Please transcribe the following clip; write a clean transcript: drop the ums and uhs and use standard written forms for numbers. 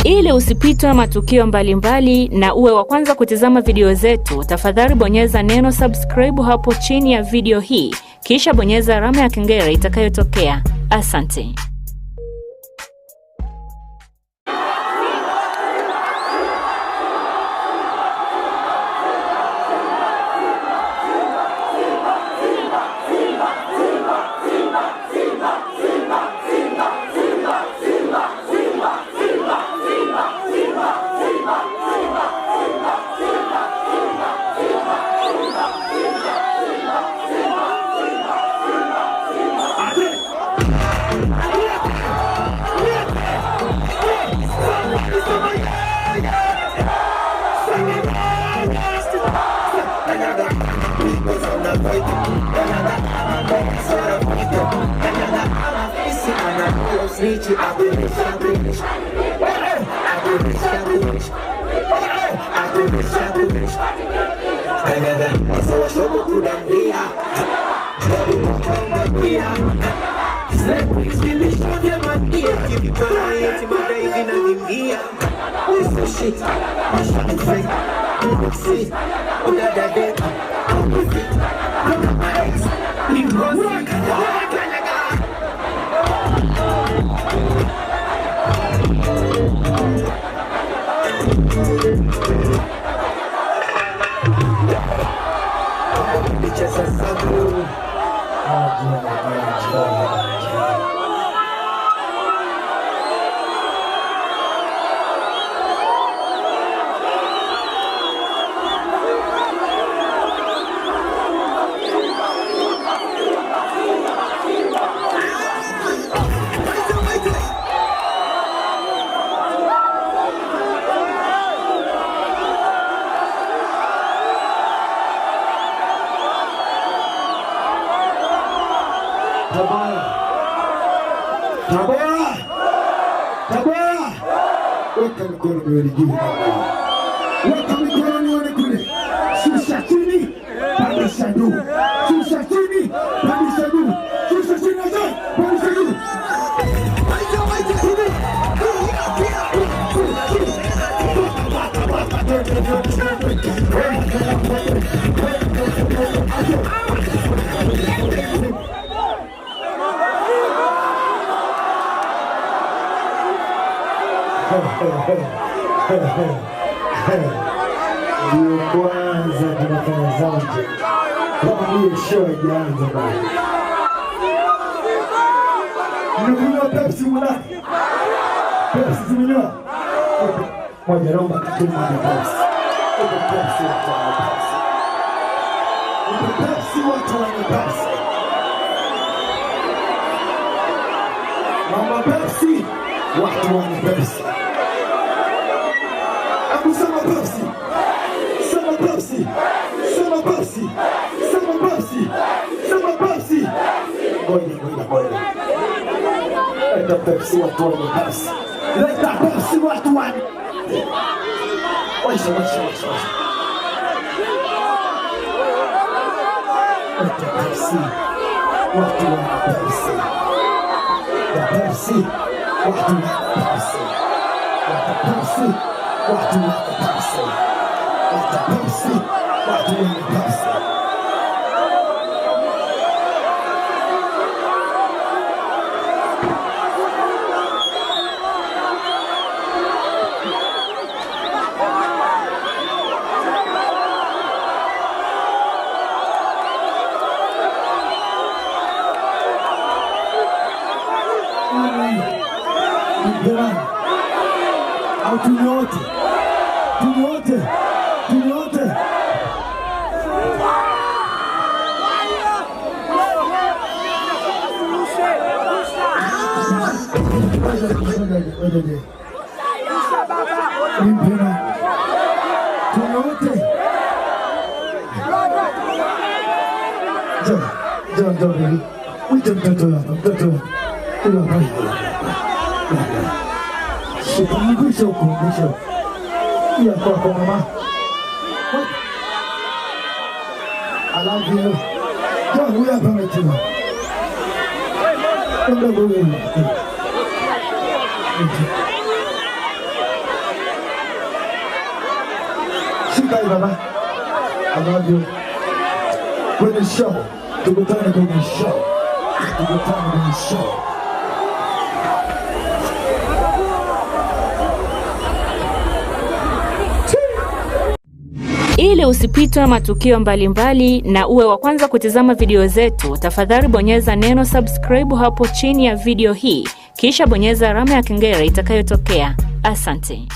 Ili usipitwe matukio mbalimbali na uwe wa kwanza kutizama video zetu, tafadhali bonyeza neno subscribe hapo chini ya video hii, kisha bonyeza alama ya kengele itakayotokea. Asante. Tabora, weka mikono miwili juu. Weka mikono miwili kule. Shusha chini, pandisha juu. Shusha chini, pandisha juu. Shusha chini, pandisha juu. Ndio kwanza tunafanya zote kama hiyo show ianze bwana. Mnakunywa Pepsi mwana? Pepsi zimenywa? Moja naomba tunywe Pepsi. Pepsi watu wana Pepsi. Pepsi watu wana Pepsi. Mama Pepsi watu wana Pepsi. Sema Pepsi, sema Pepsi, sema Pepsi, sema Pepsi, sema Pepsi. Ngoja. Leta Pepsi watu wane Pepsi. Leta Pepsi watu wane. Waisha. Leta Pepsi watu wane Pepsi. Leta Pepsi watu wane Pepsi. Leta Pepsi. Watu wana Pepsi. Leta Pepsi, watu wana Pepsi. Au tunyote. John, wita mtoto. Shikamisha ukumbusho. Ya kwa mama. Alivyo. John, huyu hapa ametima. Ndio wewe. Bye baba. I love you. Kwenye show. Tukutane kwenye show. Tukutane kwenye show. Ili usipitwe matukio mbalimbali na uwe wa kwanza kutizama video zetu, tafadhali bonyeza neno subscribe hapo chini ya video hii, kisha bonyeza alama ya kengele itakayotokea. Asante.